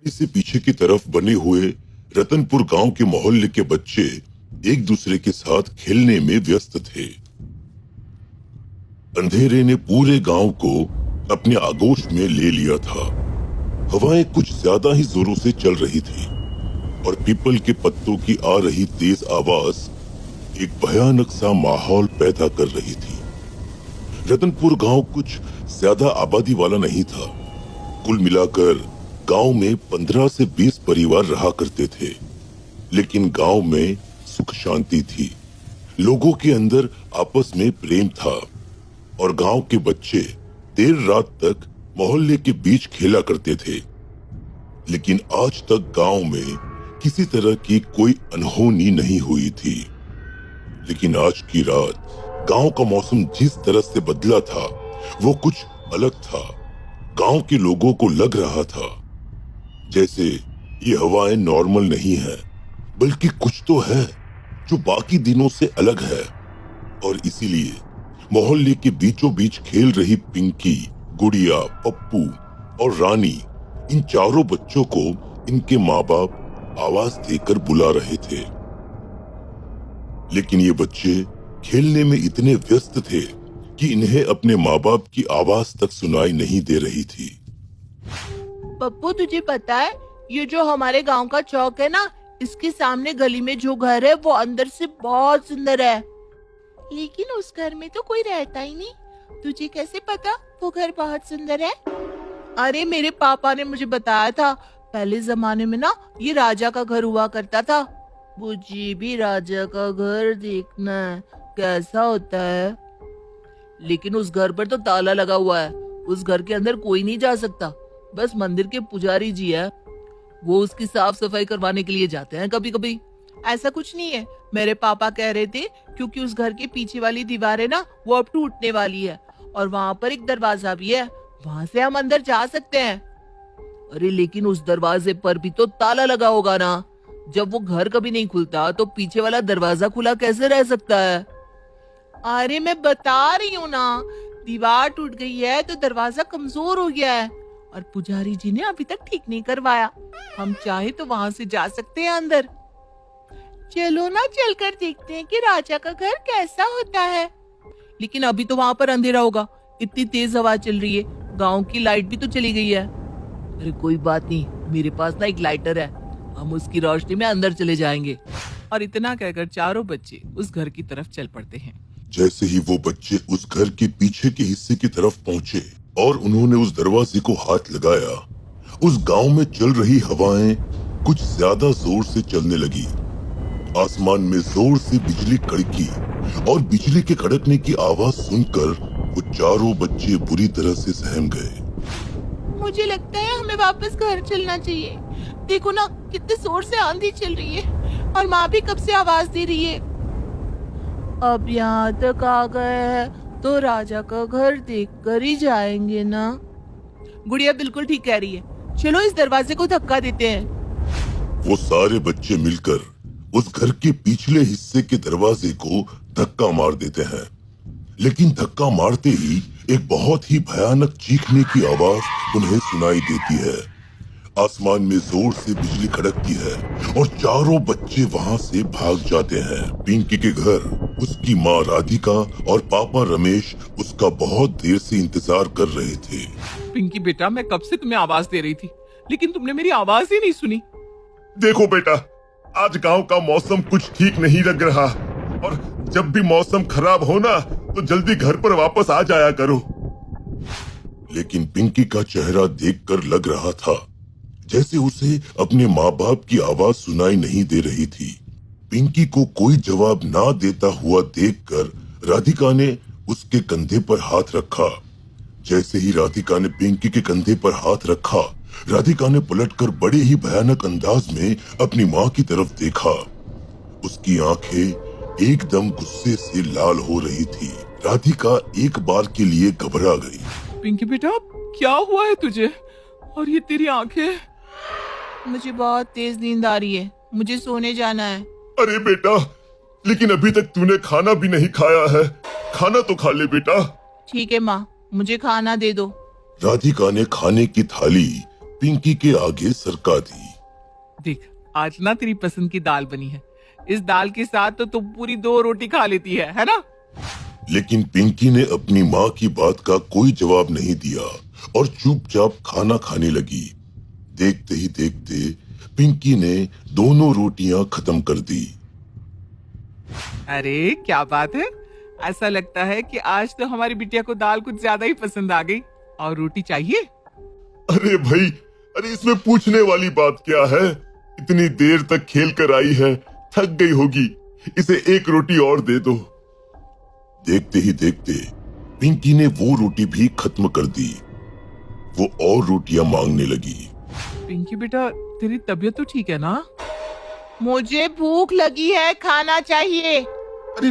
से पीछे की तरफ बने हुए रतनपुर गांव के मोहल्ले के बच्चे एक दूसरे के साथ खेलने में व्यस्त थे। अंधेरे ने पूरे गांव को अपने आगोश में ले लिया था। हवाएं कुछ ज्यादा ही जोरों से चल रही थी और पीपल के पत्तों की आ रही तेज आवाज एक भयानक सा माहौल पैदा कर रही थी। रतनपुर गांव कुछ ज्यादा आबादी वाला नहीं था। कुल मिलाकर गांव में 15 से 20 परिवार रहा करते थे, लेकिन गांव में सुख शांति थी। लोगों के अंदर आपस में प्रेम था और गांव के बच्चे देर रात तक मोहल्ले के बीच खेला करते थे। लेकिन आज तक गांव में किसी तरह की कोई अनहोनी नहीं हुई थी। लेकिन आज की रात गांव का मौसम जिस तरह से बदला था वो कुछ अलग था। गांव के लोगों को लग रहा था जैसे ये हवाएं नॉर्मल नहीं है, बल्कि कुछ तो है जो बाकी दिनों से अलग है। और इसीलिए मोहल्ले के बीचों बीच खेल रही पिंकी, गुड़िया, पप्पू और रानी, इन चारों बच्चों को इनके माँ बाप आवाज देकर बुला रहे थे। लेकिन ये बच्चे खेलने में इतने व्यस्त थे कि इन्हें अपने माँ बाप की आवाज तक सुनाई नहीं दे रही थी। पप्पू, तुझे पता है ये जो हमारे गांव का चौक है ना, इसके सामने गली में जो घर है वो अंदर से बहुत सुंदर है। लेकिन उस घर में तो कोई रहता ही नहीं। तुझे कैसे पता वो घर बहुत सुंदर है? अरे, मेरे पापा ने मुझे बताया था। पहले जमाने में ना ये राजा का घर हुआ करता था। मुझे भी राजा का घर देखना है, कैसा होता है। लेकिन उस घर पर तो ताला लगा हुआ है। उस घर के अंदर कोई नहीं जा सकता। बस मंदिर के पुजारी जी है, वो उसकी साफ सफाई करवाने के लिए जाते हैं कभी कभी। ऐसा कुछ नहीं है, मेरे पापा कह रहे थे, क्योंकि उस घर के पीछे वाली दीवार है ना, वो अब टूटने वाली है और वहाँ पर एक दरवाजा भी है, वहाँ से हम अंदर जा सकते हैं। अरे लेकिन उस दरवाजे पर भी तो ताला लगा होगा ना। जब वो घर कभी नहीं खुलता तो पीछे वाला दरवाजा खुला कैसे रह सकता है? अरे मैं बता रही हूँ ना, दीवार टूट गई है तो दरवाजा कमजोर हो गया है और पुजारी जी ने अभी तक ठीक नहीं करवाया। हम चाहे तो वहां से जा सकते हैं अंदर। चलो ना, चलकर देखते हैं कि राजा का घर कैसा होता है। लेकिन अभी तो वहां पर अंधेरा होगा, इतनी तेज हवा चल रही है, गांव की लाइट भी तो चली गई है। अरे कोई बात नहीं, मेरे पास ना एक लाइटर है, हम उसकी रोशनी में अंदर चले जाएंगे। और इतना कहकर चारों बच्चे उस घर की तरफ चल पड़ते हैं। जैसे ही वो बच्चे उस घर के पीछे के हिस्से की तरफ पहुंचे और उन्होंने उस दरवाजे को हाथ लगाया, उस गांव में चल रही हवाएं कुछ ज्यादा जोर से चलने लगी। आसमान में जोर से बिजली कड़की और बिजली के कड़कने की आवाज सुनकर वो चारों बच्चे बुरी तरह से सहम गए। मुझे लगता है हमें वापस घर चलना चाहिए। देखो ना, कितने जोर से आंधी चल रही है और माँ भी कब से आवाज दे रही है। अब यहाँ तक आ गए हैं तो राजा का घर देख कर ही जाएंगे ना। गुड़िया बिल्कुल ठीक कह रही है, चलो इस दरवाजे को धक्का देते हैं। वो सारे बच्चे मिलकर उस घर के पिछले हिस्से के दरवाजे को धक्का मार देते हैं। लेकिन धक्का मारते ही एक बहुत ही भयानक चीखने की आवाज उन्हें सुनाई देती है। आसमान में जोर से बिजली कड़कती है और चारों बच्चे वहां से भाग जाते हैं। पिंकी के घर उसकी माँ राधिका और पापा रमेश उसका बहुत देर से इंतजार कर रहे थे। पिंकी बेटा, मैं कब से तुम्हें आवाज दे रही थी, लेकिन तुमने मेरी आवाज ही नहीं सुनी। देखो बेटा, आज गांव का मौसम कुछ ठीक नहीं लग रहा और जब भी मौसम खराब हो ना तो जल्दी घर पर वापस आ जाया करो। लेकिन पिंकी का चेहरा देखकर लग रहा था जैसे उसे अपने माँ बाप की आवाज सुनाई नहीं दे रही थी। पिंकी को कोई जवाब ना देता हुआ देखकर राधिका ने उसके कंधे पर हाथ रखा। जैसे ही राधिका ने पिंकी के कंधे पर हाथ रखा, राधिका ने पलटकर बड़े ही भयानक अंदाज में अपनी माँ की तरफ देखा। उसकी आंखें एकदम गुस्से से लाल हो रही थी। राधिका एक बार के लिए घबरा गई। पिंकी बेटा, क्या हुआ है तुझे? और ये तेरी आंखें? मुझे बहुत तेज नींद आ रही है, मुझे सोने जाना है। अरे बेटा, लेकिन अभी तक तूने खाना भी नहीं खाया है, खाना तो खा ले बेटा। ठीक है माँ, मुझे खाना दे दो। राधिका ने खाने की थाली पिंकी के आगे सरका दी। देख, आज ना तेरी पसंद की दाल बनी है। इस दाल के साथ तो तुम पूरी 2 रोटी खा लेती है ना? लेकिन पिंकी ने अपनी माँ की बात का कोई जवाब नहीं दिया और चुपचाप खाना खाने लगी। देखते ही देखते पिंकी ने दोनों रोटियां खत्म कर दी। अरे क्या बात है, ऐसा लगता है कि आज तो हमारी बिटिया को दाल कुछ ज्यादा ही पसंद आ गई। और रोटी चाहिए? अरे भाई, अरे इसमें पूछने वाली बात क्या है? इतनी देर तक खेल कर आई है, थक गई होगी, इसे एक रोटी और दे दो। देखते ही देखते पिंकी ने वो रोटी भी खत्म कर दी। वो और रोटियां मांगने लगी। पिंकी बेटा, तेरी तबीयत तो ठीक है ना? मुझे भूख लगी है, खाना चाहिए। अरे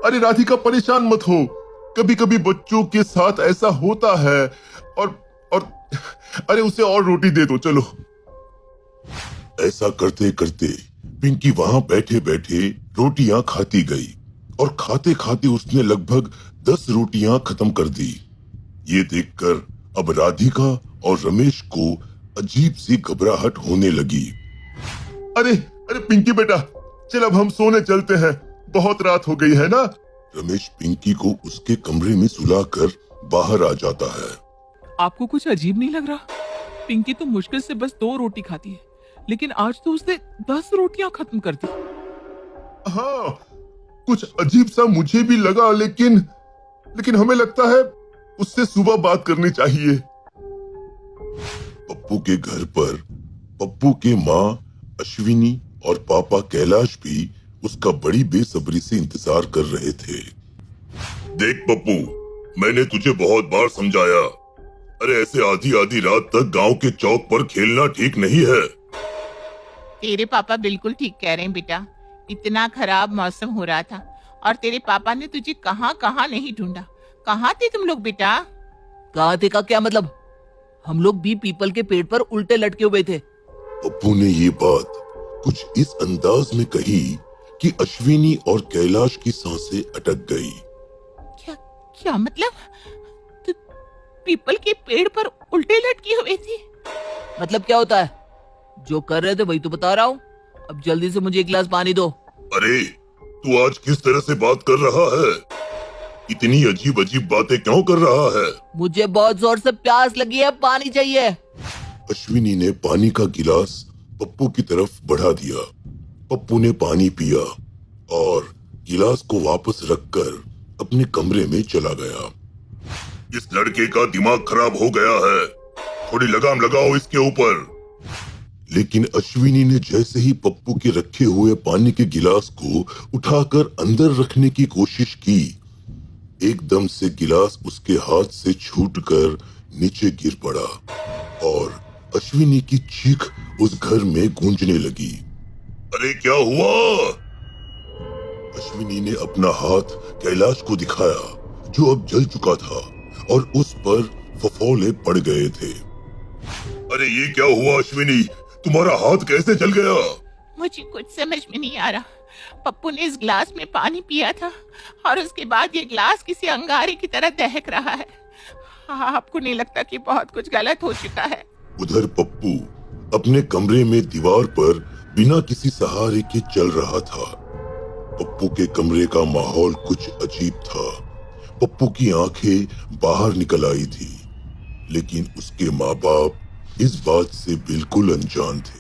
अरे राधिका, परेशान मत हो, कभी कभी बच्चों के साथ ऐसा होता है। और अरे उसे और रोटी दे दो, चलो। ऐसा करते करते पिंकी वहां बैठे बैठे रोटियां खाती गई और खाते खाते उसने लगभग 10 रोटियां खत्म कर दी। ये देखकर अब राधिका और रमेश को अजीब सी घबराहट होने लगी। अरे अरे पिंकी बेटा, चल अब हम सोने चलते हैं, बहुत रात हो गई है ना। रमेश पिंकी को उसके कमरे में सुलाकर बाहर आ जाता है। आपको कुछ अजीब नहीं लग रहा? पिंकी तो मुश्किल से बस 2 रोटी खाती है, लेकिन आज तो उसने 10 रोटियां खत्म कर दी। हाँ, कुछ अजीब सा मुझे भी लगा, लेकिन हमें लगता है उससे सुबह बात करनी चाहिए। पप्पू के घर पर पप्पू के माँ अश्विनी और पापा कैलाश भी उसका बड़ी बेसब्री से इंतजार कर रहे थे। देख पप्पू, मैंने तुझे बहुत बार समझाया, अरे ऐसे आधी आधी रात तक गांव के चौक पर खेलना ठीक नहीं है। तेरे पापा बिल्कुल ठीक कह रहे हैं बेटा। इतना खराब मौसम हो रहा था और तेरे पापा ने तुझे कहाँ कहाँ नहीं ढूंढा। कहाँ थे तुम लोग बेटा? कहाँ थे का क्या मतलब? हम लोग भी पीपल के पेड़ पर उल्टे लटके हुए थे। पप्पू ने ये बात कुछ इस अंदाज में कही कि अश्विनी और कैलाश की सांसें अटक गई। क्या क्या मतलब? तो पीपल के पेड़ पर उल्टे लटकी हुई थी? मतलब क्या होता है? जो कर रहे थे वही तो बता रहा हूँ। अब जल्दी से मुझे 1 गिलास पानी दो। अरे तू आज किस तरह से बात कर रहा है? इतनी अजीब अजीब बातें क्यों कर रहा है? मुझे बहुत जोर से प्यास लगी है, पानी चाहिए। अश्विनी ने पानी का गिलास पप्पू की तरफ बढ़ा दिया। पप्पू ने पानी पिया और गिलास को वापस रखकर अपने कमरे में चला गया। इस लड़के का दिमाग खराब हो गया है, थोड़ी लगाम लगाओ इसके ऊपर। लेकिन अश्विनी ने जैसे ही पप्पू के रखे हुए पानी के गिलास को उठाकर अंदर रखने की कोशिश की, एकदम से गिलास उसके हाथ से छूटकर नीचे गिर पड़ा और अश्विनी की चीख उस घर में गूंजने लगी। अरे क्या हुआ? अश्विनी ने अपना हाथ कैलाश को दिखाया जो अब जल चुका था और उस पर फफोले पड़ गए थे। अरे ये क्या हुआ अश्विनी, तुम्हारा हाथ कैसे जल गया? मुझे कुछ समझ में नहीं आ रहा। पप्पू ने इस ग्लास में पानी पिया था और उसके बाद ये ग्लास किसी अंगारे की तरह दहक रहा है। आपको नहीं लगता कि बहुत कुछ गलत हो चुका है? उधर पप्पू अपने कमरे में दीवार पर बिना किसी सहारे के चल रहा था। पप्पू के कमरे का माहौल कुछ अजीब था। पप्पू की आंखें बाहर निकल आई थी, लेकिन उसके माँ बाप इस बात से बिल्कुल अनजान थे।